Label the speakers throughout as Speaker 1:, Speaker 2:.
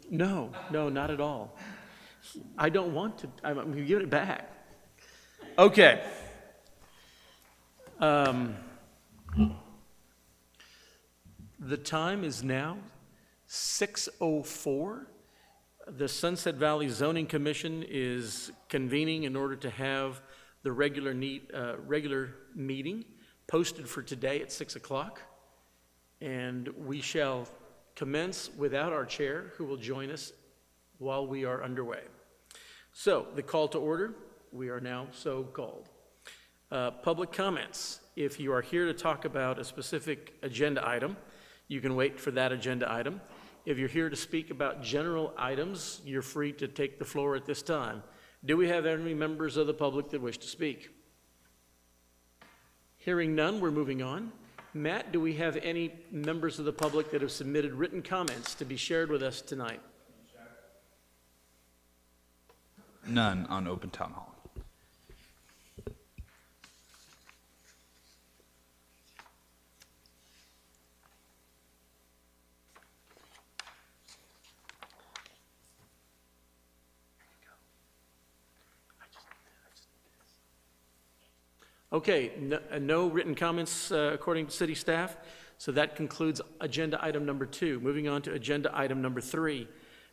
Speaker 1: No, no, not at all. I don't want to, I'm going to give it back. Okay. The time is now 6:04. The Sunset Valley Zoning Commission is convening in order to have the regular meeting posted for today at 6 o'clock. And we shall commence without our chair, who will join us while we are underway. So, the call to order, we are now so called. Public comments. If you are here to talk about a specific agenda item, you can wait for that agenda item. If you're here to speak about general items, you're free to take the floor at this time. Do we have any members of the public that wish to speak? Hearing none, we're moving on. Matt, do we have any members of the public that have submitted written comments to be shared with us tonight?
Speaker 2: None on Open Town Hall.
Speaker 1: Okay, no written comments according to city staff, so that concludes agenda item number 2. Moving on to agenda item number 3.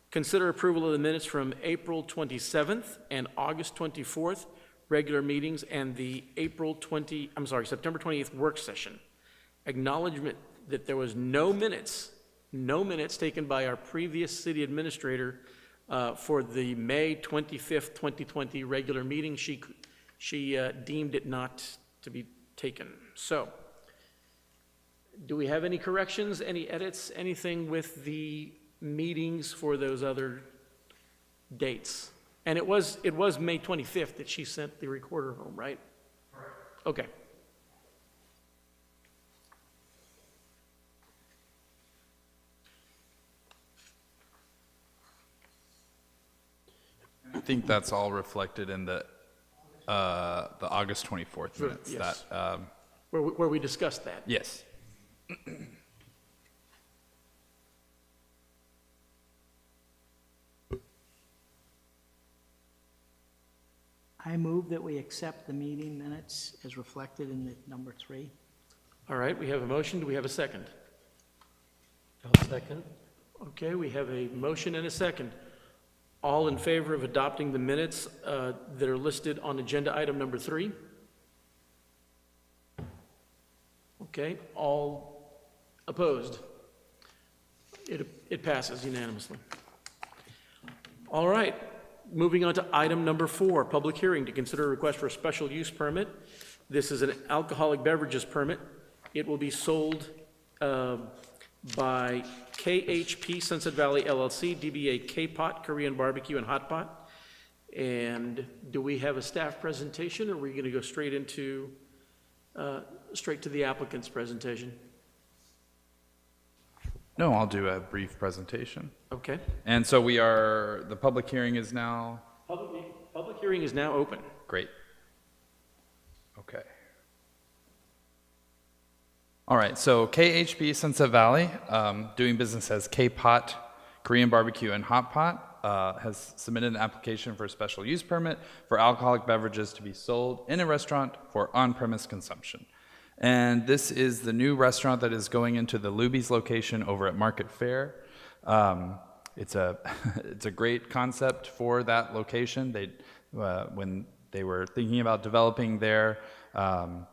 Speaker 1: Consider approval of the minutes from April 27th and August 24th regular meetings and the September 28th work session. Acknowledgement that there was no minutes taken by our previous city administrator for the May 25th, 2020 regular meeting. She deemed it not to be taken. So, do we have any corrections, any edits, anything with the meetings for those other dates? And it was May 25th that she sent the recorder home, right? Correct. Okay.
Speaker 2: I think that's all reflected in the August 24th minutes.
Speaker 1: Yes.
Speaker 2: That,
Speaker 1: where we discussed that.
Speaker 2: yes.
Speaker 3: I move that we accept the meeting minutes as reflected in the number 3.
Speaker 1: All right, we have a motion. Do we have a second?
Speaker 4: I'll second.
Speaker 1: Okay, we have a motion and a second. All in favor of adopting the minutes that are listed on agenda item number 3? Okay, all opposed? It passes unanimously. All right, moving on to item number 4, public hearing to consider a request for a special use permit. This is an alcoholic beverages permit. It will be sold by KHP Sunset Valley LLC, DBA K-Pot, Korean Barbecue and Hot Pot. And do we have a staff presentation, or are we going to go straight to the applicant's presentation?
Speaker 2: No, I'll do a brief presentation.
Speaker 1: Okay.
Speaker 2: And so the public hearing is now,
Speaker 1: Public hearing is now open.
Speaker 2: great. Okay. All right, so KHP Sunset Valley, doing business as K-Pot, Korean Barbecue and Hot Pot, has submitted an application for a special use permit for alcoholic beverages to be sold in a restaurant for on-premise consumption. And this is the new restaurant that is going into the Luby's location over at Market Fair. It's a great concept for that location. When they were thinking about developing there, there's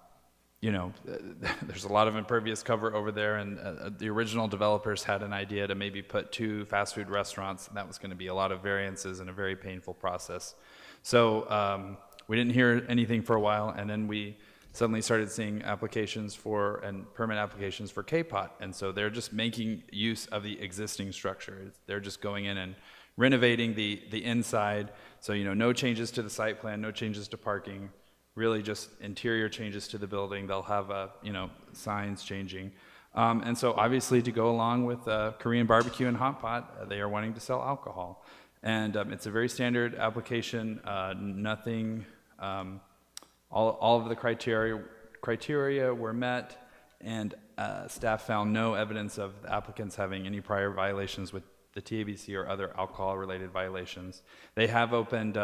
Speaker 2: a lot of impervious cover over there, and the original developers had an idea to maybe put 2 fast food restaurants, and that was going to be a lot of variances and a very painful process. So we didn't hear anything for a while, and then we suddenly started seeing applications and permit applications for K-Pot, and so they're just making use of the existing structure. They're just going in and renovating the inside, so no changes to the site plan, no changes to parking, really just interior changes to the building. They'll have signs changing, and so obviously to go along with Korean Barbecue and Hot Pot, they are wanting to sell alcohol, and it's a very standard application. Nothing. All of the criteria were met, and staff found no evidence of the applicants having any prior violations with the TABC or other alcohol-related violations. They have opened,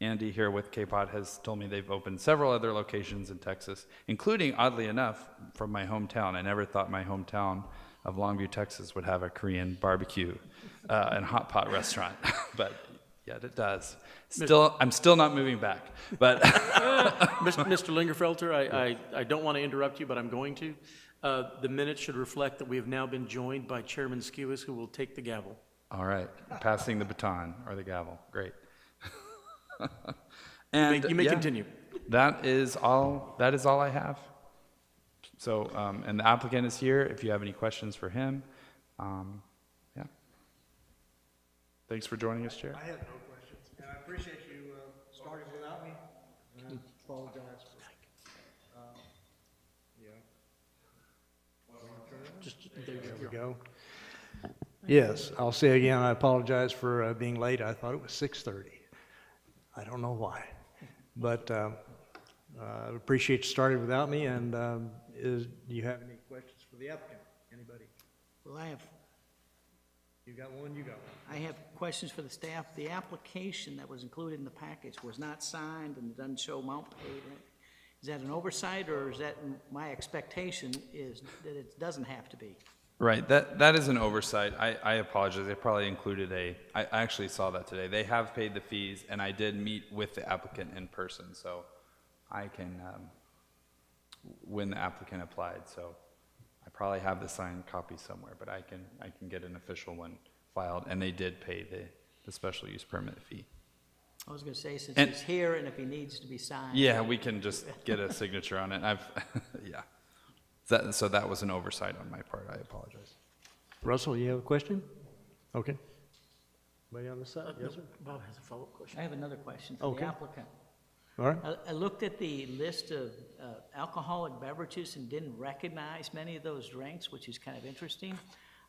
Speaker 2: Andy here with KPOD has told me they've opened several other locations in Texas, including, oddly enough, from my hometown. I never thought my hometown of Longview, Texas would have a Korean barbecue and hot pot restaurant, but yet it does. I'm still not moving back, but
Speaker 1: Mr. Lingerfelter, I don't want to interrupt you, but I'm going to. The minutes should reflect that we have now been joined by Chairman Skewis, who will take the gavel.
Speaker 2: all right, passing the baton or the gavel, great.
Speaker 1: You may
Speaker 2: yeah,
Speaker 1: continue.
Speaker 2: That is all I have. So, and the applicant is here, if you have any questions for him. Yeah. Thanks for joining us, Chair.
Speaker 5: I have no questions, and I appreciate you starting without me. And I apologize for,
Speaker 1: Just, there
Speaker 5: there
Speaker 1: you
Speaker 5: we
Speaker 1: go.
Speaker 5: go. Yes, I'll say again, I apologize for being late. I thought it was 6:30. I don't know why. But I appreciate you starting without me, and do you have any questions for the applicant? Anybody?
Speaker 3: Well,
Speaker 5: You got one, you got one.
Speaker 3: I have questions for the staff. The application that was included in the package was not signed and doesn't show amount paid. Is that an oversight, or is that, my expectation is that it doesn't have to be?
Speaker 2: Right, that is an oversight. I apologize. They probably included I actually saw that today. They have paid the fees, and I did meet with the applicant in person, so I can, when the applicant applied, so I probably have the signed copy somewhere, but I can get an official one filed, and they did pay the special use permit fee.
Speaker 3: I was gonna say, since
Speaker 2: And-
Speaker 3: he's here and if he needs to be signed.
Speaker 2: Yeah, we can just get a signature on it. Yeah. So that was an oversight on my part. I apologize.
Speaker 5: Russell, you have a question? Okay. Anybody on the side? Yes, sir.
Speaker 1: Bob has a follow-up question.
Speaker 3: I have another question for
Speaker 5: Okay.
Speaker 3: the applicant.
Speaker 5: All right.
Speaker 3: I looked at the list of alcoholic beverages and didn't recognize many of those drinks, which is kind of interesting.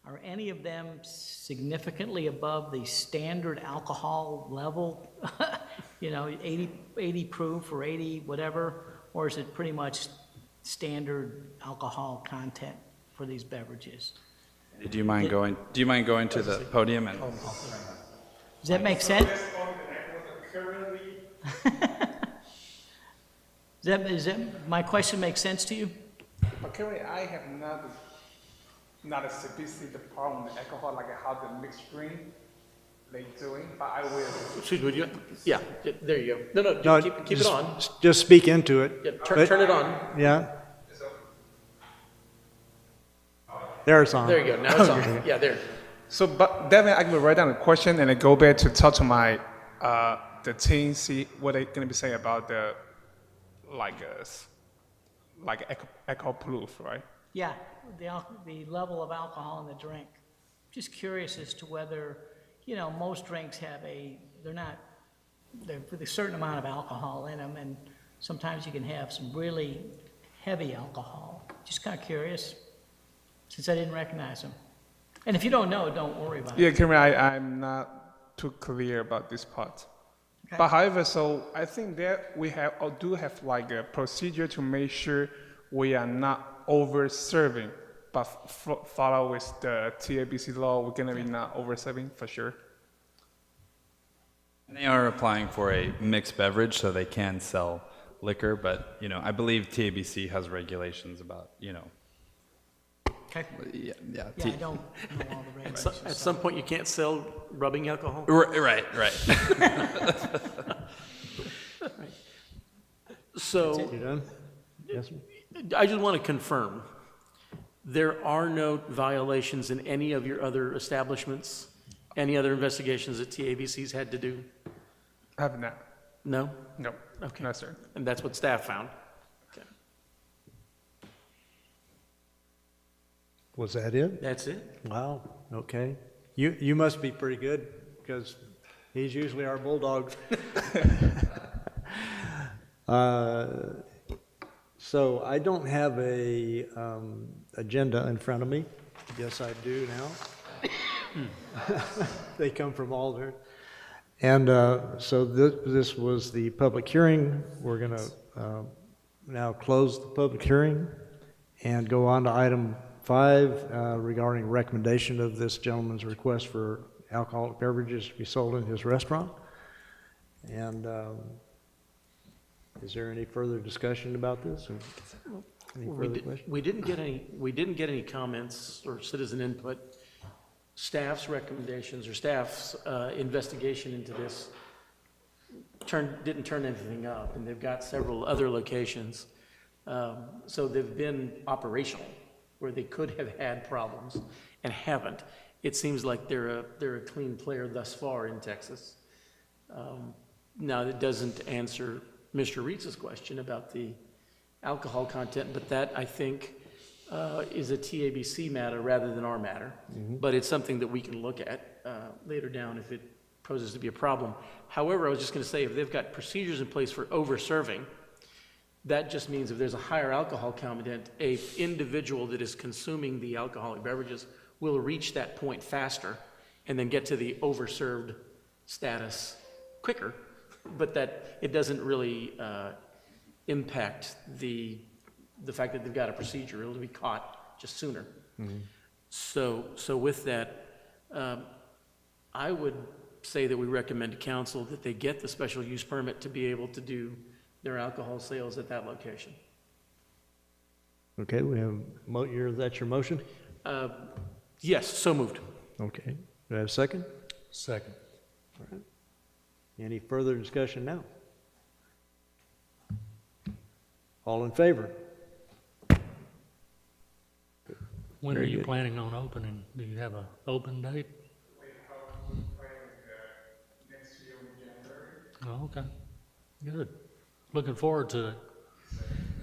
Speaker 3: Are any of them significantly above the standard alcohol level? You know, 80 proof or 80 whatever? Or is it pretty much standard alcohol content for these beverages?
Speaker 2: Do you mind going to the podium and?
Speaker 3: Does that make sense? Is that, my question make sense to you?
Speaker 6: Currently, I have not a specific problem with alcohol, like how the mixed drink they doing, but I will.
Speaker 1: Excuse me, would you, yeah, there you go. No,
Speaker 5: No,
Speaker 1: keep it
Speaker 5: just-
Speaker 1: on.
Speaker 5: Just speak into it.
Speaker 1: Yeah,
Speaker 5: But-
Speaker 1: turn it on.
Speaker 5: Yeah. There it's on.
Speaker 1: There you go, now it's on. Yeah, there.
Speaker 6: So, but then I can write down the question and then go back to talk to my the team, see what they're gonna be saying about the like alcohol proof, right?
Speaker 3: Yeah, the level of alcohol in the drink. Just curious as to whether, you know, most drinks have they're with a certain amount of alcohol in them, and sometimes you can have some really heavy alcohol. Just kind of curious, since I didn't recognize them. And if you don't know, don't worry about
Speaker 6: Yeah,
Speaker 3: it.
Speaker 6: currently I'm not too clear about this part.
Speaker 3: Okay.
Speaker 6: But however, so I think that we do have like a procedure to make sure we are not over serving, but follow with the TABC law. We're gonna be not over serving for sure.
Speaker 2: And they are applying for a mixed beverage, so they can sell liquor, but, you know, I believe TABC has regulations about, you know,
Speaker 3: Okay.
Speaker 2: yeah.
Speaker 3: Yeah, I don't know all the regulations.
Speaker 1: At some point, you can't sell rubbing alcohol?
Speaker 2: Right.
Speaker 1: So,
Speaker 5: You done? Yes, sir.
Speaker 1: I just want to confirm, there are no violations in any of your other establishments? Any other investigations that TABC's had to do?
Speaker 6: Have not.
Speaker 1: No?
Speaker 6: No.
Speaker 1: Okay.
Speaker 6: No, sir.
Speaker 1: And that's what staff found? Okay.
Speaker 5: Was that it?
Speaker 1: That's it?
Speaker 5: Wow, okay. You must be pretty good, because he's usually our bulldog. So I don't have a agenda in front of me. Yes, I do now. They come from all there. And so this was the public hearing. We're going to now close the public hearing and go on to item 5 regarding recommendation of this gentleman's request for alcoholic beverages to be sold in his restaurant. And is there any further discussion about this? Or any further questions?
Speaker 1: We didn't get any comments or citizen input. Staff's recommendations or staff's investigation into this didn't turn anything up, and they've got several other locations. So they've been operational, where they could have had problems and haven't. It seems like they're a clean player thus far in Texas. Now, that doesn't answer Mr. Reitz's question about the alcohol content, but that, I think, is a TABC matter rather than our matter. But it's something that we can look at later down if it poses to be a problem. However, I was just going to say, if they've got procedures in place for over-serving, that just means if there's a higher alcohol content, a individual that is consuming the alcoholic beverages will reach that point faster and then get to the over-served status quicker, but that it doesn't really impact the fact that they've got a procedure. It'll be caught just sooner. So with that, I would say that we recommend to council that they get the special use permit to be able to do their alcohol sales at that location.
Speaker 5: Okay, we have, that's your motion?
Speaker 1: Yes, so moved.
Speaker 5: Okay. Do I have a second?
Speaker 4: Second.
Speaker 5: Any further discussion now? All in favor?
Speaker 4: When are
Speaker 5: Very
Speaker 4: you
Speaker 5: good.
Speaker 4: planning on opening? Do you have an open date? Oh, okay. Good. Looking forward to it.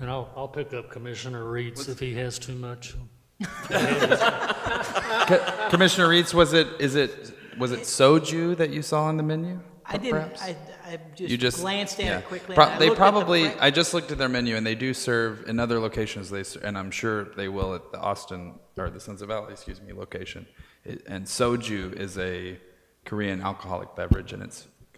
Speaker 4: And I'll pick up Commissioner Reitz if he has too much.
Speaker 2: Commissioner Reitz, was it soju that you saw on the menu?
Speaker 3: I didn't,
Speaker 2: perhaps?
Speaker 3: I
Speaker 2: You
Speaker 3: just glanced at
Speaker 2: yeah.
Speaker 3: it quickly.
Speaker 2: Pro-
Speaker 3: and I
Speaker 2: they
Speaker 3: looked at the
Speaker 2: probably,
Speaker 3: front-
Speaker 2: I just looked at their menu, and they do serve in other locations. And I'm sure they will at the Austin or the Sunset Valley, location. And soju is a Korean alcoholic beverage, and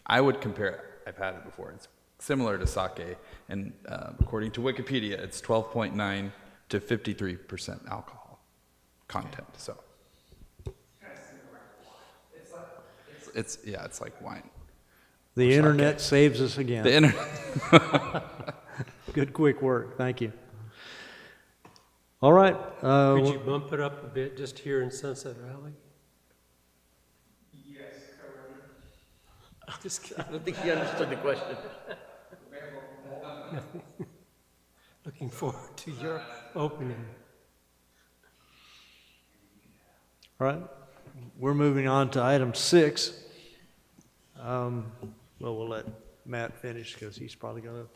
Speaker 2: I would compare it. I've had it before. It's similar to sake, and according to Wikipedia, it's 12.9 to 53% alcohol content. So it's like wine.
Speaker 5: The internet saves us again.
Speaker 2: The internet.
Speaker 5: Good quick work, thank you. All right.
Speaker 7: Could you bump it up a bit just here in Sunset Valley?
Speaker 1: I don't think he understood the question.
Speaker 7: Looking forward to your opening.
Speaker 5: All right, we're moving on to item 6. Well, we'll let Matt finish because he's probably going to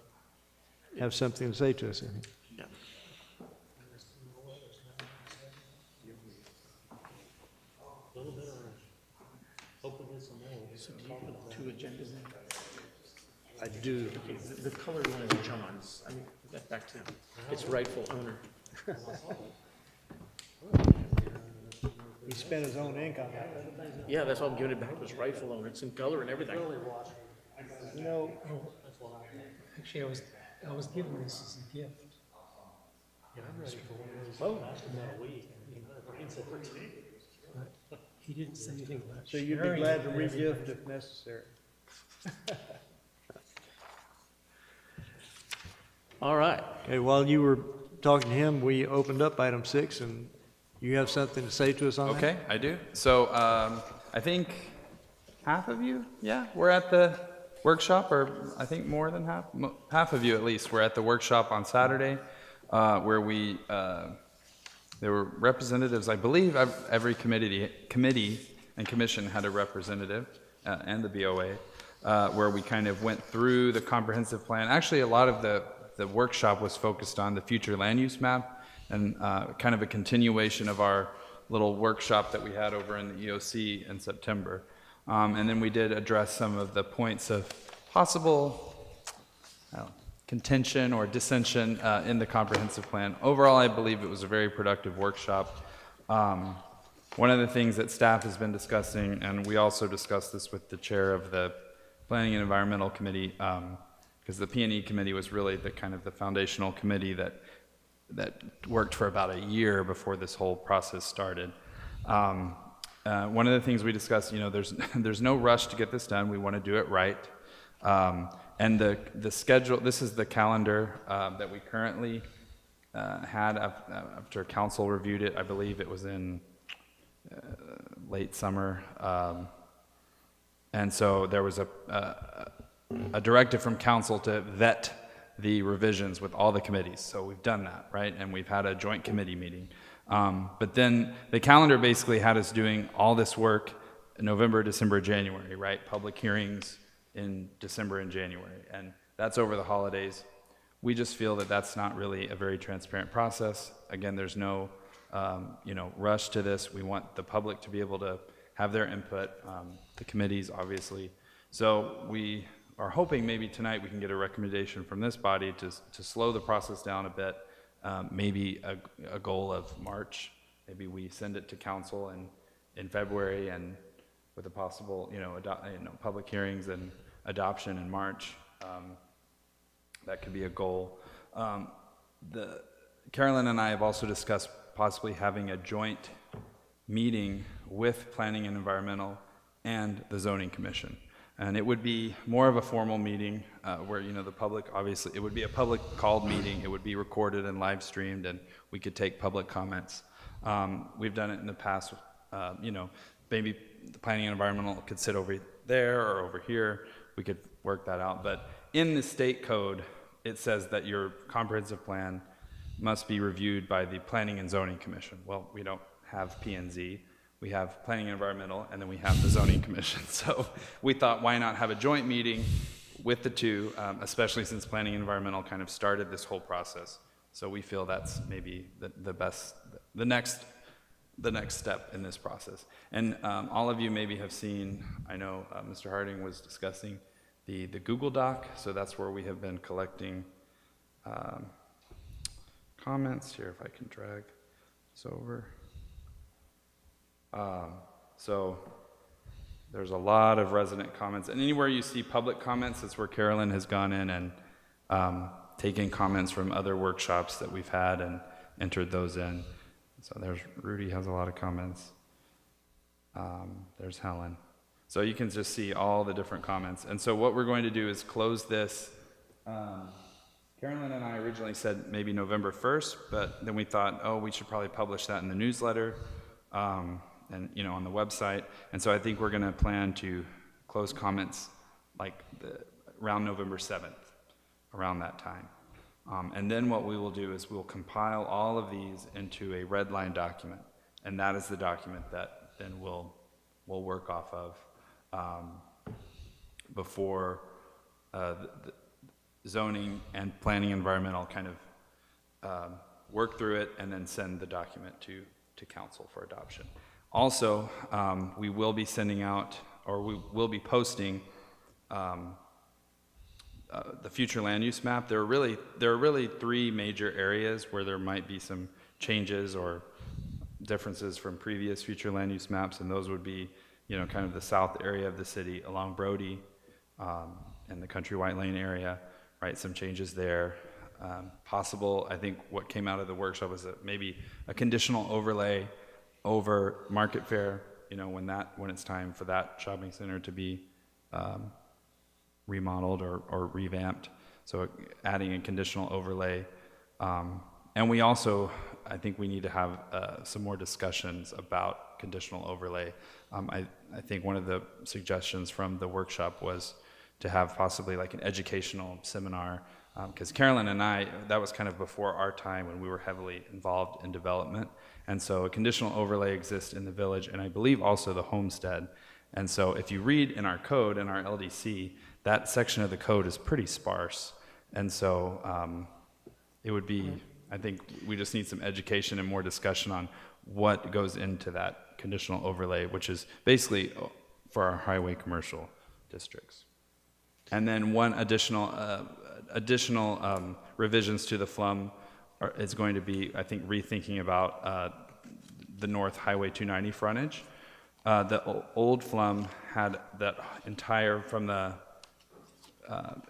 Speaker 5: have something to say to us.
Speaker 1: Yeah. So do you have 2 agendas in?
Speaker 5: I do.
Speaker 1: Okay, the colored one is John's. I mean, that back to him. It's rightful owner.
Speaker 5: He spent his own ink on that.
Speaker 1: Yeah, that's why I'm giving it back to his rightful owner. It's in color and everything.
Speaker 5: No,
Speaker 7: Actually, I was given this as a gift.
Speaker 1: Oh,
Speaker 7: But he didn't say anything about
Speaker 5: so you'd be
Speaker 7: sharing
Speaker 5: glad
Speaker 7: it
Speaker 5: to
Speaker 7: with everybody.
Speaker 5: re-gift if necessary.
Speaker 1: all right.
Speaker 5: Okay, while you were talking to him, we opened up item 6, and you have something to say to us on that?
Speaker 2: Okay, I do. So I think half of you, were at the workshop, or I think more than half of you at least, were at the workshop on Saturday, where there were representatives. I believe every committee and commission had a representative, and the BOA, where we kind of went through the comprehensive plan. Actually, a lot of the workshop was focused on the future land use map, and kind of a continuation of our little workshop that we had over in the EOC in September. And then we did address some of the points of possible contention or dissension in the comprehensive plan. Overall, I believe it was a very productive workshop. One of the things that staff has been discussing, and we also discussed this with the chair of the Planning and Environmental Committee, because the P&E committee was really the kind of the foundational committee that that worked for about a year before this whole process started. One of the things we discussed, there's no rush to get this done. We want to do it right. And the schedule, this is the calendar that we currently had after council reviewed it. I believe it was in late summer. And so there was a directive from council to vet the revisions with all the committees. So we've done that, right? And we've had a joint committee meeting. But then the calendar basically had us doing all this work in November, December, January, right? Public hearings in December and January. And that's over the holidays. We just feel that that's not really a very transparent process. Again, there's no rush to this. We want the public to be able to have their input, the committees, obviously. So we are hoping maybe tonight we can get a recommendation from this body to slow the process down a bit, maybe a goal of March. Maybe we send it to council in February and with a possible, public hearings and adoption in March. That could be a goal. Carolyn and I have also discussed possibly having a joint meeting with Planning and Environmental and the Zoning Commission. And it would be more of a formal meeting where, the public, obviously, it would be a public called meeting. It would be recorded and live streamed, and we could take public comments. We've done it in the past, maybe the Planning and Environmental could sit over there or over here. We could work that out. But in the state code, it says that your comprehensive plan must be reviewed by the Planning and Zoning Commission. Well, we don't have P&Z. We have Planning and Environmental, and then we have the Zoning Commission. So we thought, why not have a joint meeting with the two, especially since Planning and Environmental kind of started this whole process. So we feel that's maybe the next step in this process. And all of you maybe have seen, I know Mr. Harding was discussing the Google Doc, so that's where we have been collecting comments. Here, if I can drag this over. So there's a lot of resident comments, and anywhere you see public comments, that's where Carolyn has gone in and taken comments from other workshops that we've had and entered those in. So there's Rudy has a lot of comments. There's Helen. So you can just see all the different comments. And so what we're going to do is close this. Carolyn and I originally said maybe November 1st, but then we thought, we should probably publish that in the newsletter and on the website. And so I think we're going to plan to close comments like around November 7th, around that time. And then what we will do is we'll compile all of these into a red line document. And that is the document that then we'll work off of before the zoning and planning environmental kind of work through it and then send the document to council for adoption. Also, we will be sending out, or we will be posting the future land use map. There are really three major areas where there might be some changes or differences from previous future land use maps, and those would be, kind of the south area of the city along Brody and the Country White Lane area, right? Some changes there. Possible, I think what came out of the workshop was maybe a conditional overlay over Market Fair, when it's time for that shopping center to be remodeled or revamped. So adding a conditional overlay. And we also, I think we need to have some more discussions about conditional overlay. I think one of the suggestions from the workshop was to have possibly like an educational seminar, because Carolyn and I, that was kind of before our time when we were heavily involved in development. And so a conditional overlay exists in the village, and I believe also the homestead. And so if you read in our code, in our LDC, that section of the code is pretty sparse. And so it would be, I think we just need some education and more discussion on what goes into that conditional overlay, which is basically for our highway commercial districts. And then one additional revisions to the FLUM is going to be, I think, rethinking about the North Highway 290 frontage. The old FLUM had that entire, from the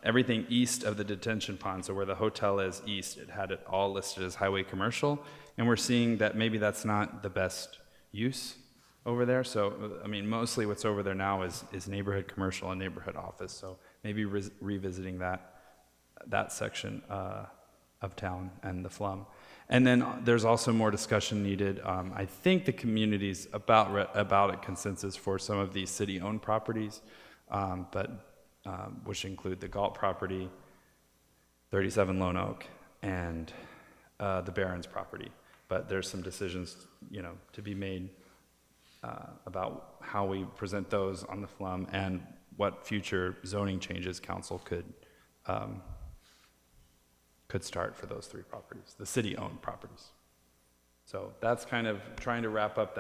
Speaker 2: everything east of the detention pond, so where the hotel is east, it had it all listed as highway commercial, and we're seeing that maybe that's not the best use over there. So, I mean, mostly what's over there now is neighborhood commercial and neighborhood office, so maybe revisiting that section of town and the Flum. And then there's also more discussion needed. I think the community's about a consensus for some of these city-owned properties, which include the Galt property, 37 Lone Oak, and the Barron's property. But there's some decisions, to be made about how we present those on the Flum and what future zoning changes council could start for those three properties, the city-owned properties. So that's kind of trying to wrap up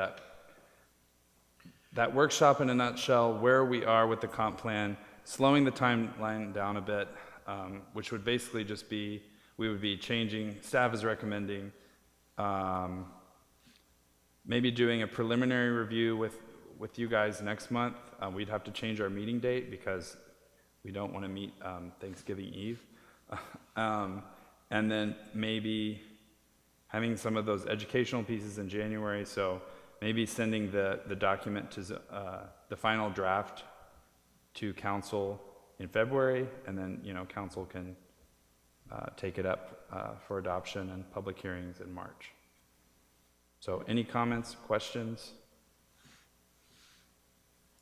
Speaker 2: that workshop in a nutshell, where we are with the comp plan, slowing the timeline down a bit, which would basically just be, we would be changing, staff is recommending, maybe doing a preliminary review with you guys next month. We'd have to change our meeting date because we don't want to meet Thanksgiving Eve. And then maybe having some of those educational pieces in January, so maybe sending the document to the final draft to council in February, and then council can take it up for adoption and public hearings in March. So any comments, questions?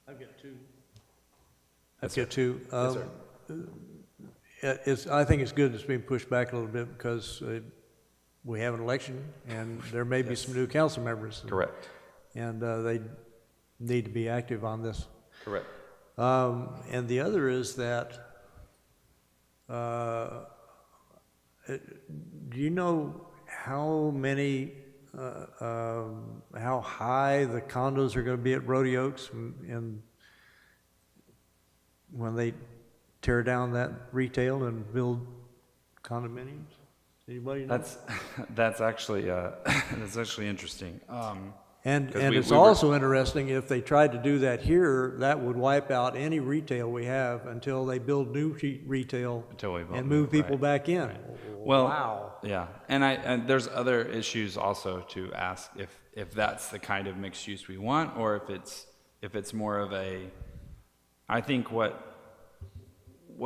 Speaker 1: I've got two.
Speaker 5: I've got two.
Speaker 2: Yes, sir.
Speaker 5: I think it's good it's being pushed back a little bit because we have an election and there may be some new council members.
Speaker 2: Correct.
Speaker 5: And they need to be active on this.
Speaker 2: Correct.
Speaker 5: And the other is that, do you know how many, how high the condos are going to be at Rhodey Oaks and when they tear down that retail and build condominiums? Anybody know?
Speaker 2: That's actually interesting.
Speaker 5: And
Speaker 2: 'cause
Speaker 5: it's
Speaker 2: we were-
Speaker 5: also interesting, if they tried to do that here, that would wipe out any retail we have until they build new retail
Speaker 2: Until we build
Speaker 5: and
Speaker 2: new,
Speaker 5: move people
Speaker 2: right.
Speaker 5: back in.
Speaker 2: Well,
Speaker 5: Wow.
Speaker 2: yeah, and there's other issues also to ask if that's the kind of mixed use we want, or if it's more of a, I think what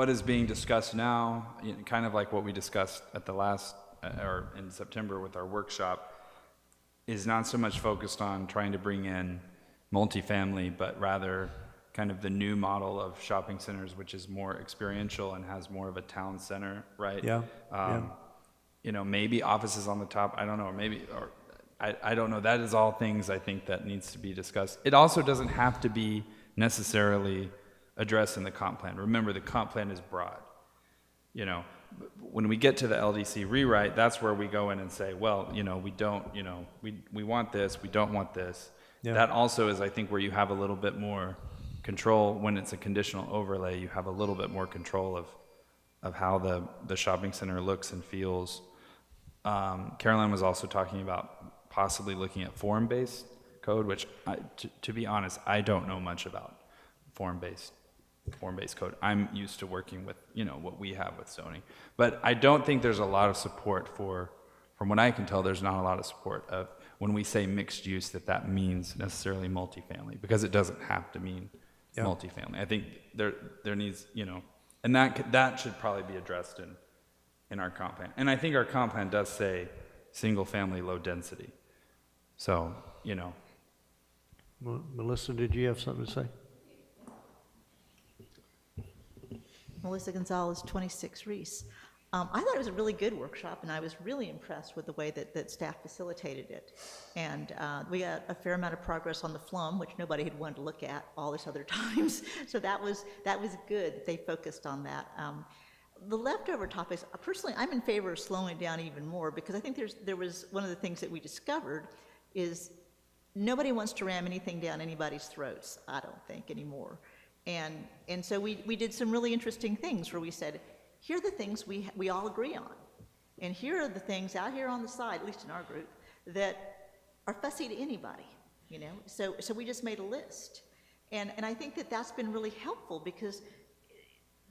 Speaker 2: is being discussed now, kind of like what we discussed at the last, or in September with our workshop, is not so much focused on trying to bring in multifamily, but rather kind of the new model of shopping centers, which is more experiential and has more of a town center, right?
Speaker 5: Yeah,
Speaker 2: Maybe offices on the top, I don't know, or I don't know. That is all things I think that needs to be discussed. It also doesn't have to be necessarily addressed in the comp plan. Remember, the comp plan is broad. When we get to the LDC rewrite, that's where we go in and say, well, we don't, we want this, we don't want this.
Speaker 5: Yeah.
Speaker 2: That also is, I think, where you have a little bit more control. When it's a conditional overlay, you have a little bit more control of how the shopping center looks and feels. Caroline was also talking about possibly looking at form-based code, which, to be honest, I don't know much about form-based code. I'm used to working with, what we have with zoning. But I don't think there's a lot of support from what I can tell, there's not a lot of support of when we say mixed use that means necessarily multifamily, because it doesn't have to mean multifamily. I think there needs, and that should probably be addressed in our comp plan. And I think our comp plan does say single family low density. So,
Speaker 5: Melissa, did you have something to say?
Speaker 8: Melissa Gonzalez, 26 Reese. I thought it was a really good workshop, and I was really impressed with the way that staff facilitated it. And we got a fair amount of progress on the Flum, which nobody had wanted to look at all this other times. So that was good that they focused on that. The leftover topics, personally, I'm in favor of slowing it down even more, because I think there was one of the things that we discovered is nobody wants to ram anything down anybody's throats, I don't think, anymore. And so we did some really interesting things where we said, here are the things we all agree on. And here are the things out here on the side, at least in our group, that are fussy to anybody, So we just made a list. And I think that's been really helpful, because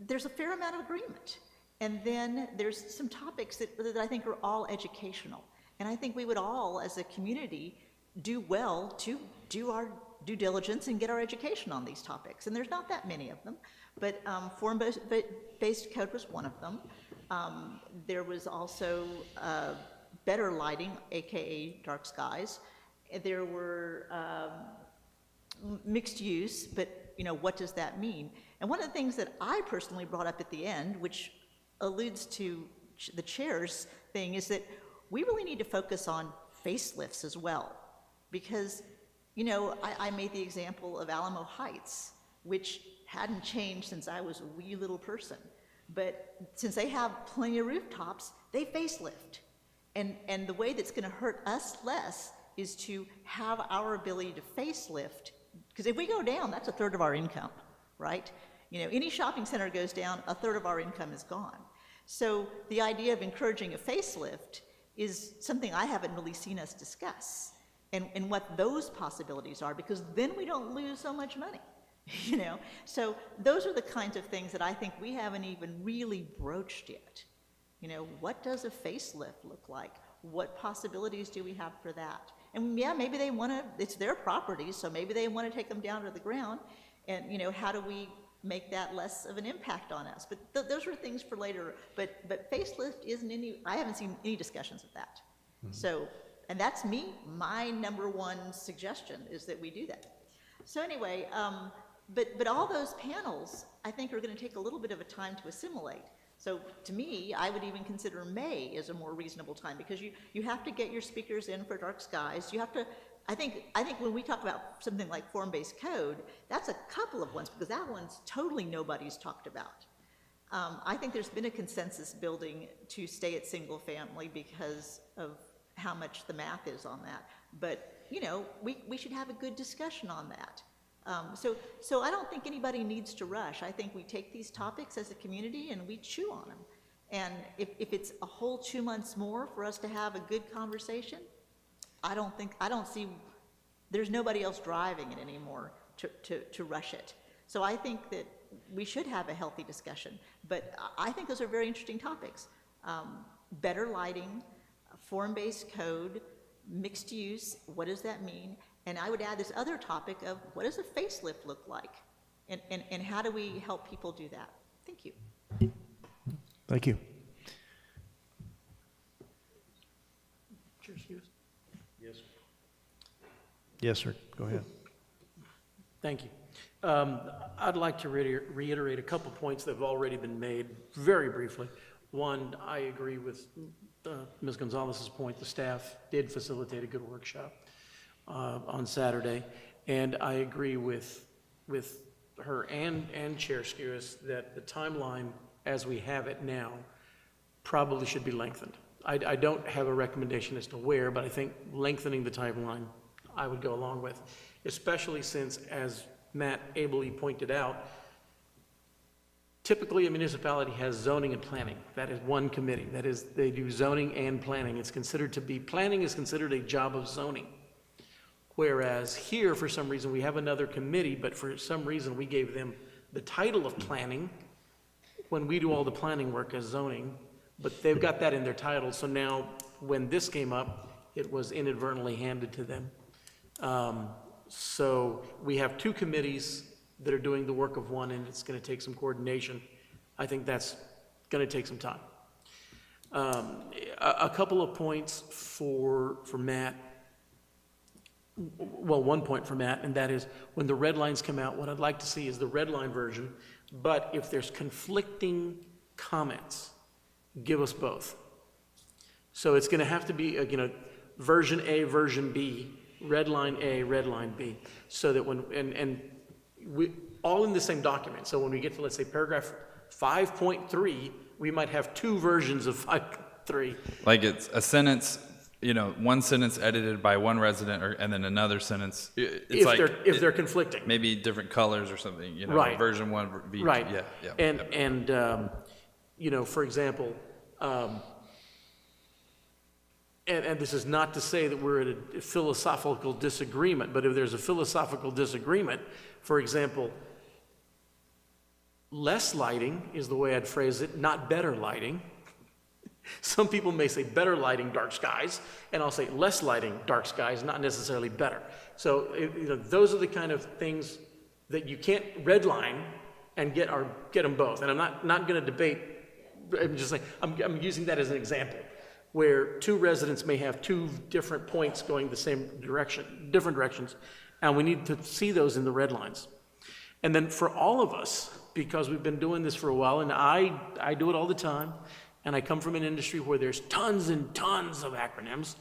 Speaker 8: there's a fair amount of agreement. And then there's some topics that I think are all educational. And I think we would all, as a community, do well to do our due diligence and get our education on these topics. And there's not that many of them, but form-based code was one of them. There was also better lighting, AKA dark skies. There were mixed use, but what does that mean? And one of the things that I personally brought up at the end, which alludes to the chair's thing, is that we really need to focus on facelifts as well. Because, I made the example of Alamo Heights, which hadn't changed since I was a wee little person. But since they have plenty of rooftops, they facelift. And the way that's gonna hurt us less is to have our ability to facelift, because if we go down, that's a third of our income, right? Any shopping center goes down, a third of our income is gone. So the idea of encouraging a facelift is something I haven't really seen us discuss, and what those possibilities are, because then we don't lose so much money, So those are the kinds of things that I think we haven't even really broached yet. What does a facelift look like? What possibilities do we have for that? And yeah, maybe they want to, it's their property, so maybe they want to take them down to the ground, and how do we make that less of an impact on us? But those are things for later, but facelift isn't I haven't seen any discussions of that. So, and that's my number one suggestion is that we do that. So anyway, but all those panels, I think, are going to take a little bit of a time to assimilate. So to me, I would even consider May as a more reasonable time, because you have to get your speakers in for dark skies. You have to, I think when we talk about something like form-based code, that's a couple of ones, because that one's totally nobody's talked about. I think there's been a consensus building to stay at single family because of how much the math is on that. But, we should have a good discussion on that. So I don't think anybody needs to rush. I think we take these topics as a community and we chew on them. And if it's a whole 2 months more for us to have a good conversation, I don't see, there's nobody else driving it anymore to rush it. So I think that we should have a healthy discussion. But I think those are very interesting topics. Better lighting, form-based code, mixed use, what does that mean? And I would add this other topic of what does a facelift look like? And how do we help people do that? Thank you.
Speaker 5: Thank you. Yes, sir. Go ahead.
Speaker 1: Thank you. I'd like to reiterate a couple points that have already been made very briefly. One, I agree with Ms. Gonzalez's point. The staff did facilitate a good workshop on Saturday, and I agree with her and Chair Skewis that the timeline as we have it now probably should be lengthened. I don't have a recommendation as to where, but I think lengthening the timeline I would go along with, especially since, as Matt ably pointed out, typically a municipality has zoning and planning. That is one committee. That is, they do zoning and planning. It's considered to be, planning is considered a job of zoning. Whereas here, for some reason, we have another committee, but for some reason we gave them the title of planning when we do all the planning work as zoning, but they've got that in their title. So now when this came up, it was inadvertently handed to them. So we have two committees that are doing the work of one, and it's going to take some coordination. I think that's going to take some time. A couple of points for Matt. Well, one point for Matt, and that is when the red lines come out, what I'd like to see is the red line version, but if there's conflicting comments, give us both. So it's going to have to be, version A, version B, red line A, red line B, so that when, and we, all in the same document. So when we get to, let's say, paragraph 5.3, we might have two versions of 5.3.
Speaker 2: Like it's a sentence, one sentence edited by one resident, and then another sentence. It's
Speaker 1: if they're conflicting,
Speaker 2: maybe different colors or something.
Speaker 1: Right.
Speaker 2: Version one,
Speaker 1: right?
Speaker 2: Yeah.
Speaker 1: And for example, and this is not to say that we're at a philosophical disagreement, but if there's a philosophical disagreement, for example, less lighting is the way I'd phrase it, not better lighting. Some people may say better lighting, dark skies, and I'll say less lighting, dark skies, not necessarily better. So, those are the kind of things that you can't redline and get them both. And I'm not going to debate. I'm just saying I'm using that as an example, where two residents may have two different points going the same direction, different directions, and we need to see those in the red lines. And then for all of us, because we've been doing this for a while, and I do it all the time, and I come from an industry where there's tons and tons of acronyms,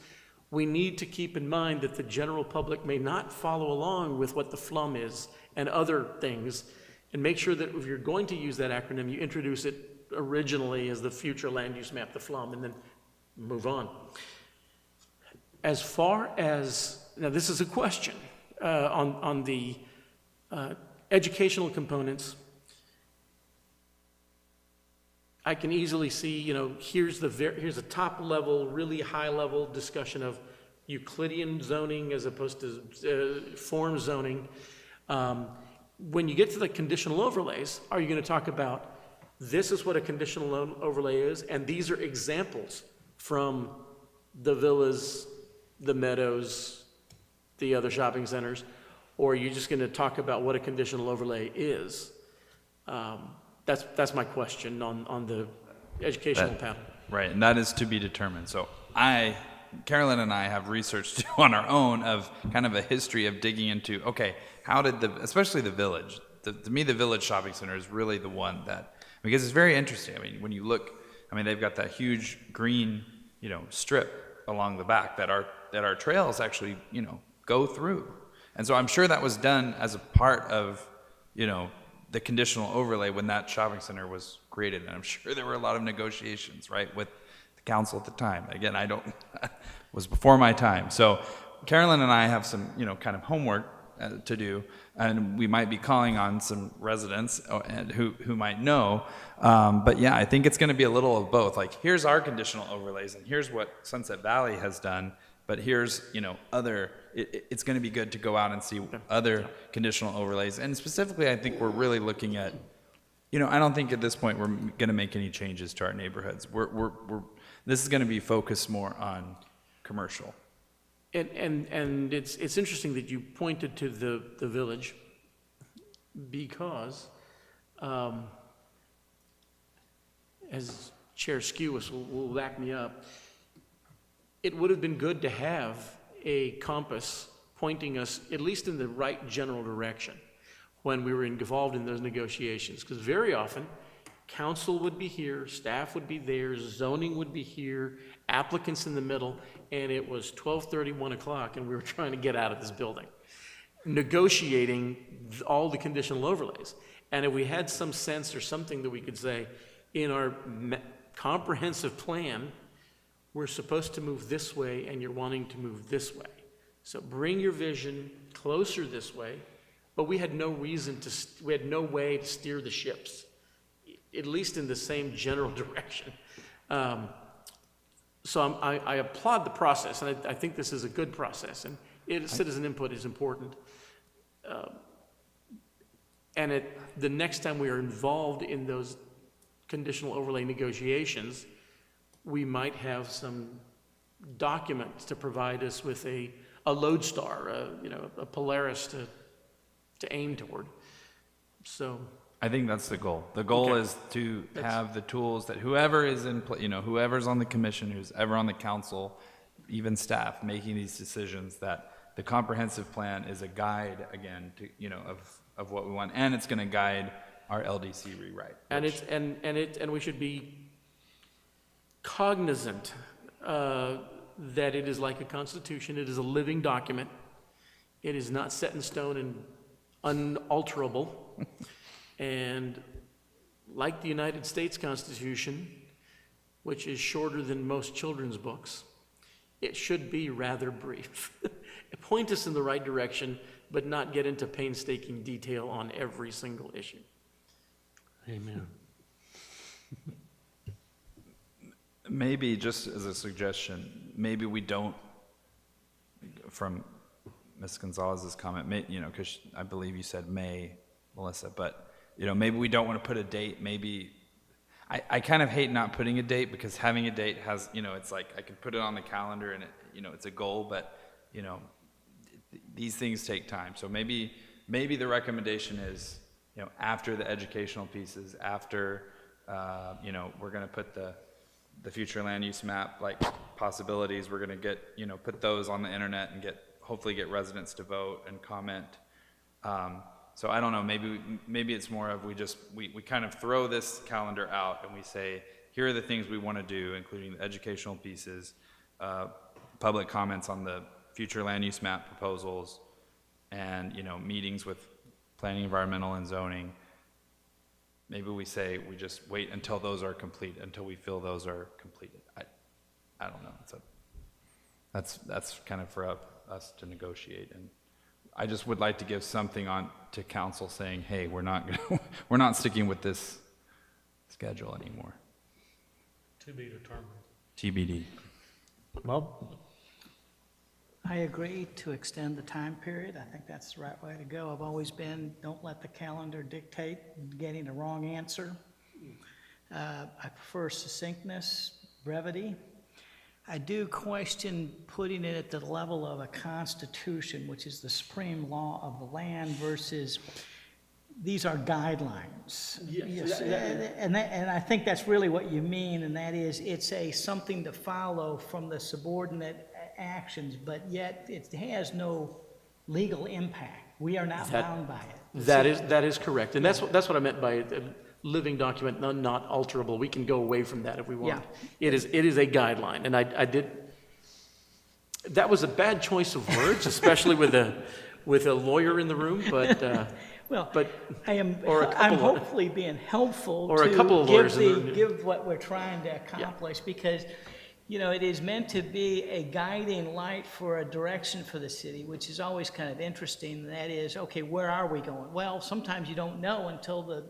Speaker 1: we need to keep in mind that the general public may not follow along with what the FLUM is and other things, and make sure that if you're going to use that acronym, you introduce it originally as the future land use map, the FLUM, and then move on. As far as, now this is a question on the educational components. I can easily see, here's a top level, really high level discussion of Euclidean zoning as opposed to form zoning. When you get to the conditional overlays, are you going to talk about this is what a conditional overlay is, and these are examples from the villas, the meadows, the other shopping centers, or are you just going to talk about what a conditional overlay is? That's my question on the educational panel.
Speaker 2: Right, and that is to be determined. So Carolyn and I have researched on our own of kind of a history of digging into, okay, how did especially the village, to me the village shopping center is really the one that, because it's very interesting. I mean, when you look, they've got that huge green, strip along the back that our trails actually, go through. And so I'm sure that was done as a part of, the conditional overlay when that shopping center was created. And I'm sure there were a lot of negotiations, right, with the council at the time. Again, was before my time. So Carolyn and I have some, kind of homework to do, and we might be calling on some residents who might know. But yeah, I think it's going to be a little of both. Like, here's our conditional overlays, and here's what Sunset Valley has done. But here's, it's going to be good to go out and see other conditional overlays. And specifically, I think we're really looking at, I don't think at this point we're going to make any changes to our neighborhoods. This is going to be focused more on commercial.
Speaker 1: And it's interesting that you pointed to the village, because as Chair Skewis will back me up, it would have been good to have a compass pointing us at least in the right general direction when we were involved in those negotiations, because very often council would be here, staff would be there, zoning would be here, applicants in the middle, and it was 12:30, 1 o'clock, and we were trying to get out of this building, negotiating all the conditional overlays. And if we had some sense or something that we could say, in our comprehensive plan, we're supposed to move this way, and you're wanting to move this way. So bring your vision closer this way, but we had no we had no way to steer the ships, at least in the same general direction. So I applaud the process, and I think this is a good process, and citizen input is important. And the next time we are involved in those conditional overlay negotiations, we might have some documents to provide us with a lodestar, a Polaris to aim toward. So
Speaker 2: I think that's the goal. The goal is to have the tools that whoever is whoever's on the commission, who's ever on the council, even staff making these decisions, that the comprehensive plan is a guide again to, of what we want, and it's going to guide our LDC rewrite.
Speaker 1: And we should be cognizant that it is like a constitution. It is a living document. It is not set in stone and unalterable. And like the United States Constitution, which is shorter than most children's books, it should be rather brief. Point us in the right direction, but not get into painstaking detail on every single issue.
Speaker 4: Amen.
Speaker 2: Maybe just as a suggestion, maybe we don't, from Ms. Gonzalez's comment, because I believe you said May, Melissa, but maybe we don't want to put a date, maybe, I kind of hate not putting a date because having a date has, it's like I can put it on the calendar and it's a goal, but, these things take time. So maybe the recommendation is, after the educational pieces, after, we're going to put the future land use map, like possibilities, we're going to get, put those on the internet and hopefully get residents to vote and comment. So I don't know, maybe it's more of we kind of throw this calendar out and we say, here are the things we want to do, including the educational pieces, public comments on the future land use map proposals, and, meetings with planning, environmental, and zoning. Maybe we say we just wait until those are complete, until we feel those are completed. I don't know. That's kind of for us to negotiate, and I just would like to give something to council saying, hey, we're not sticking with this schedule anymore.
Speaker 4: To be determined.
Speaker 2: TBD.
Speaker 5: Bob?
Speaker 3: I agree to extend the time period. I think that's the right way to go. I've always been, don't let the calendar dictate getting the wrong answer. I prefer succinctness, brevity. I do question putting it at the level of a constitution, which is the supreme law of the land, versus these are guidelines. Yes. And I think that's really what you mean, and that is it's something to follow from the subordinate actions, but yet it has no legal impact. We are not bound by it.
Speaker 1: That is correct, and that's what I meant by a living document, not alterable. We can go away from that if we want.
Speaker 3: Yeah.
Speaker 1: It is a guideline, and I did. That was a bad choice of words, especially with a lawyer in the room, but.
Speaker 3: I'm hopefully being helpful
Speaker 1: or a couple of lawyers
Speaker 3: give what we're trying to accomplish, because it is meant to be a guiding light for a direction for the city, which is always kind of interesting. And that is, okay, where are we going? Well, sometimes you don't know until the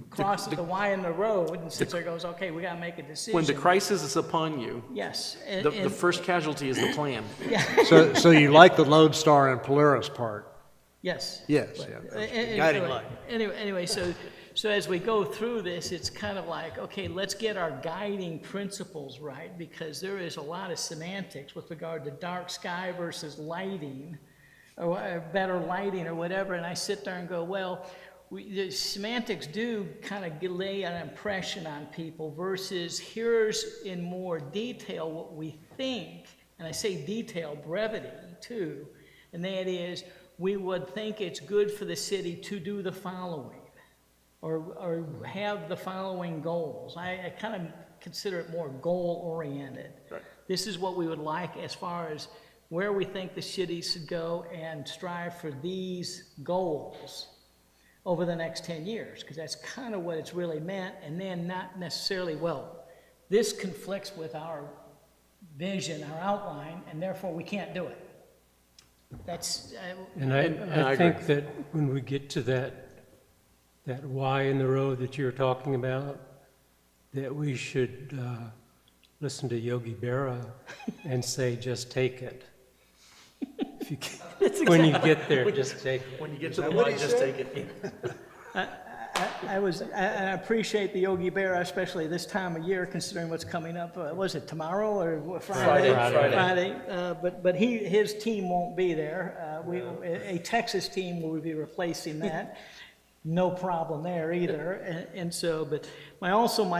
Speaker 3: crosses the Y in the road and sits there and goes, okay, we got to make a decision.
Speaker 1: When the crisis is upon you,
Speaker 3: yes,
Speaker 1: the first casualty is the plan.
Speaker 3: Yeah.
Speaker 5: So you like the Lodestar and Polaris part?
Speaker 3: Yes.
Speaker 5: Yes, yeah. Guiding light.
Speaker 3: Anyway, so as we go through this, it's kind of like, okay, let's get our guiding principles right, because there is a lot of semantics with regard to dark sky versus lighting, or better lighting or whatever, and I sit there and go, well, the semantics do kind of lay an impression on people versus here's in more detail what we think, and I say detail, brevity too, and that is, we would think it's good for the city to do the following, or have the following goals. I kind of consider it more goal-oriented.
Speaker 1: Right.
Speaker 3: This is what we would like as far as where we think the city should go and strive for these goals over the next 10 years, because that's kind of what it's really meant, and then not necessarily, well, this conflicts with our vision, our outline, and therefore we can't do it. That's
Speaker 7: And
Speaker 1: I
Speaker 7: I think that when we get to that Y in the road that you're talking about, that we should listen to Yogi Berra and say, just take it. If you can, when you get there, just take it.
Speaker 1: When you get to the line, just take it.
Speaker 3: I appreciate the Yogi Berra, especially this time of year, considering what's coming up. Was it tomorrow or what, Friday? Friday. But his team won't be there. A Texas team will be replacing that. No problem there either. And so, but my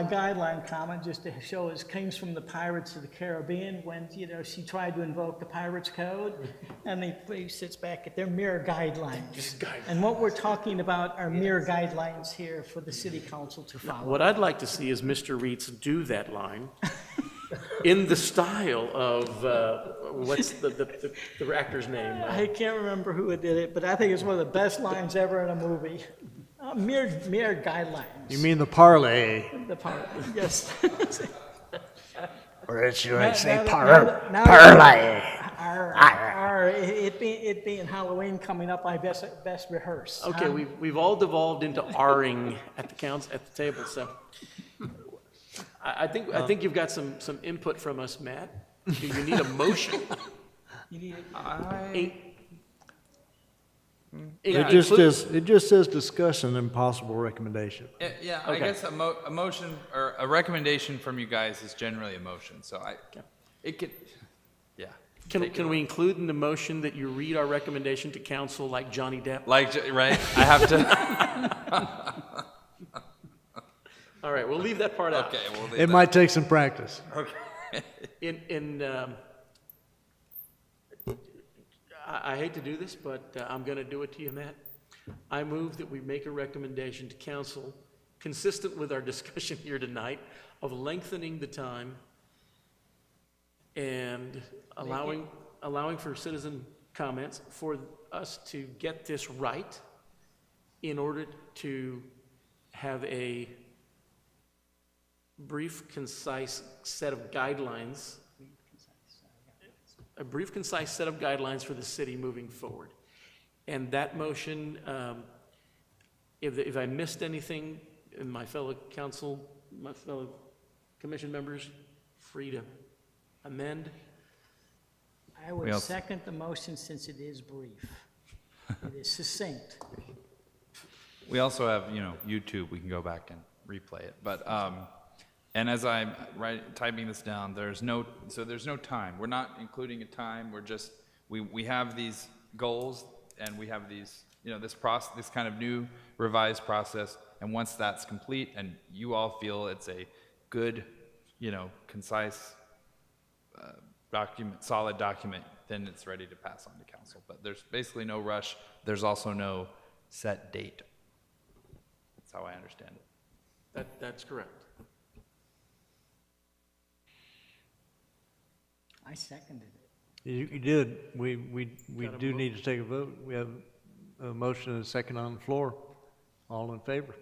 Speaker 3: guideline comment, just to show, comes from the Pirates of the Caribbean when she tried to invoke the Pirates Code, and he sits back at their mere guidelines. And what we're talking about are mere guidelines here for the city council to follow.
Speaker 1: What I'd like to see is Mr. Reitz do that line in the style of, what's the actor's name?
Speaker 3: I can't remember who did it, but I think it's one of the best lines ever in a movie. Mere guidelines.
Speaker 5: You mean the parlay?
Speaker 3: The part, yes.
Speaker 5: Or should
Speaker 3: I
Speaker 5: say
Speaker 3: now-
Speaker 5: parlay?
Speaker 3: It being Halloween coming up, I best rehearse.
Speaker 1: Okay, we've all devolved into R-ing at the table, so. I think you've got some input from us, Matt. Do you need a motion?
Speaker 3: You need
Speaker 5: It just says discussion and possible recommendation.
Speaker 2: Yeah, I
Speaker 1: Okay.
Speaker 2: guess a motion or a recommendation from you guys is generally a motion, so it could, yeah.
Speaker 1: Can we include in the motion that you read our recommendation to council like Johnny Depp?
Speaker 2: Right, I have to,
Speaker 1: All right, we'll leave that part out.
Speaker 2: okay, we'll leave
Speaker 5: It
Speaker 2: that.
Speaker 5: might take some practice.
Speaker 1: I hate to do this, but I'm going to do it to you, Matt. I move that we make a recommendation to council, consistent with our discussion here tonight, of lengthening the time and allowing for citizen comments for us to get this right in order to have a brief, concise set of guidelines, for the city moving forward. And that motion, if I missed anything, and my fellow commission members, free to amend.
Speaker 3: I
Speaker 2: We
Speaker 3: would
Speaker 2: also-
Speaker 3: second the motion since it is brief. It is succinct.
Speaker 2: We also have, YouTube, we can go back and replay it, but, and as I'm typing this down, there's no time. We're not including a time, we have these goals, and we have these, this kind of new revised process, and once that's complete, and you all feel it's a good, concise document, solid document, then it's ready to pass on to council. But there's basically no rush. There's also no set date. That's how I understand it.
Speaker 1: That's correct.
Speaker 3: I seconded it.
Speaker 5: You did. We
Speaker 1: Got a
Speaker 5: do
Speaker 1: mo-
Speaker 5: need to take a vote. We have a motion and a second on the floor. All in favor?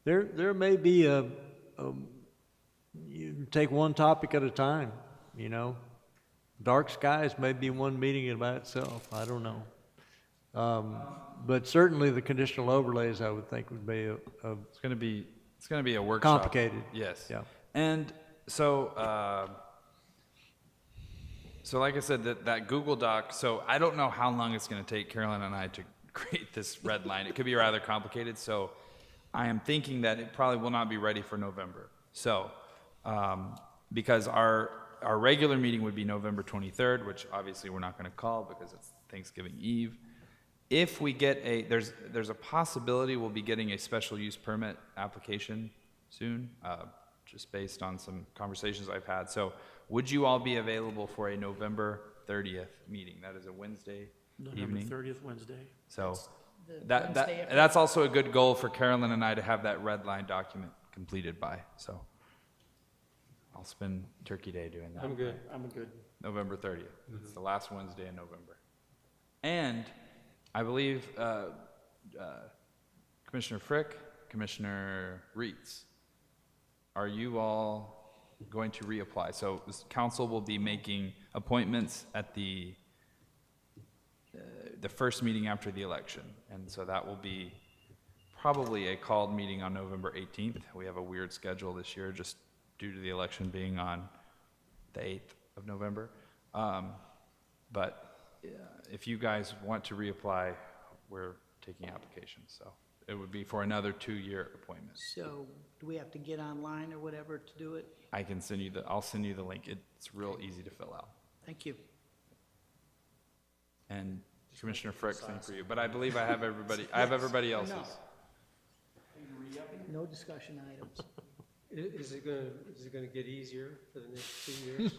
Speaker 5: There may be you take one topic at a time, Dark skies may be one meeting by itself. I don't know. But certainly the conditional overlays, I would think, would be
Speaker 2: It's going to be a workshop.
Speaker 5: complicated.
Speaker 2: Yes.
Speaker 5: Yeah.
Speaker 2: And so, like I said, that Google Doc, so I don't know how long it's going to take Carolyn and I to create this red line. It could be rather complicated, so I am thinking that it probably will not be ready for November. So, because our regular meeting would be November 23rd, which obviously we're not going to call because it's Thanksgiving Eve. If we get there's a possibility we'll be getting a special use permit application soon, just based on some conversations I've had. So would you all be available for a November 30th meeting? That is a Wednesday
Speaker 1: November
Speaker 2: evening.
Speaker 1: 30th, Wednesday.
Speaker 2: So
Speaker 3: The
Speaker 2: that
Speaker 3: Wednesday after-
Speaker 2: that's also a good goal for Carolyn and I to have that red line document completed by. So I'll spend Turkey Day doing that.
Speaker 7: I'm good.
Speaker 1: I'm good.
Speaker 2: November 30th. It's the last Wednesday in November. And I believe Commissioner Frick, Commissioner Reitz, are you all going to reapply? So this council will be making appointments at the first meeting after the election. And so that will be probably a called meeting on November 18th. We have a weird schedule this year just due to the election being on the 8th of November. But if you guys want to reapply, we're taking applications. So it would be for another 2-year appointment.
Speaker 3: So do we have to get online or whatever to do it?
Speaker 2: I'll send you the link. It's real easy to fill out.
Speaker 3: Thank you.
Speaker 2: And Commissioner Frick, same for you. But I believe I have everybody else's.
Speaker 3: No discussion items.
Speaker 7: Is it gonna get easier for the next 2 years?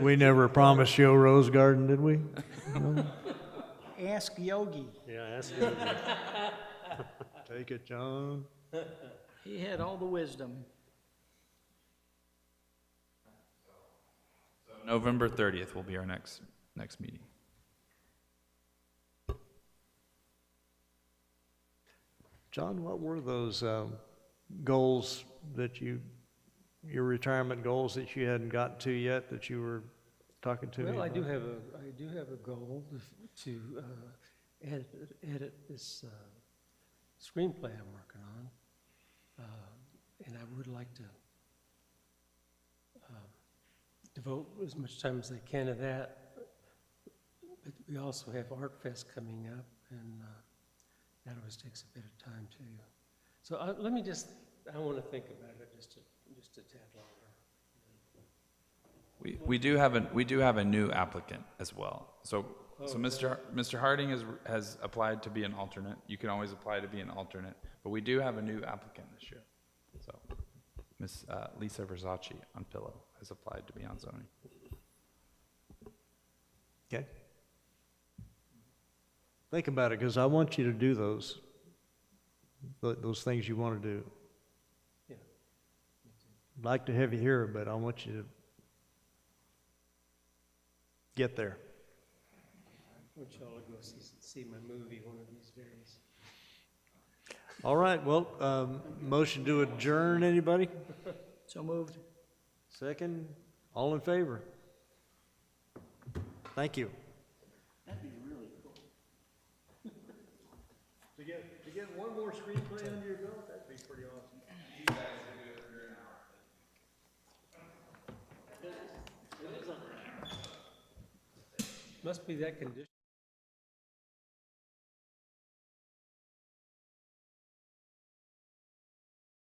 Speaker 5: We never promised you a rose garden, did we?
Speaker 3: Ask Yogi.
Speaker 4: Yeah, that's good.
Speaker 5: Take it, John.
Speaker 3: He had all the wisdom.
Speaker 2: November 30th will be our next meeting.
Speaker 5: John, what were those goals that your retirement goals that you hadn't gotten to yet that you were talking to me
Speaker 7: Well, I
Speaker 5: about?
Speaker 7: do have a goal to edit this screenplay I'm working on, and I would like to devote as much time as they can to that. But we also have Art Fest coming up, and that always takes a bit of time too. So let me just, I want to think about it just a tad longer.
Speaker 2: We do have a new applicant as well. So Mr. Harding has applied to be an alternate. You can always apply to be an alternate, but we do have a new applicant this year. So Miss Lisa Versace on Pillow has applied to be on zoning.
Speaker 5: Okay? Think about it, because I want you to do those things you want to do.
Speaker 7: Yeah.
Speaker 5: I'd like to have you here, but I want you to get there.
Speaker 7: I want y'all to go see my movie one of these days.
Speaker 5: All right, well, motion to adjourn, anybody?
Speaker 3: So moved.
Speaker 5: Second, all in favor? Thank you.
Speaker 1: That'd be really cool.
Speaker 5: To get one more screenplay under your belt, that'd be pretty awesome.
Speaker 7: Must be that condition.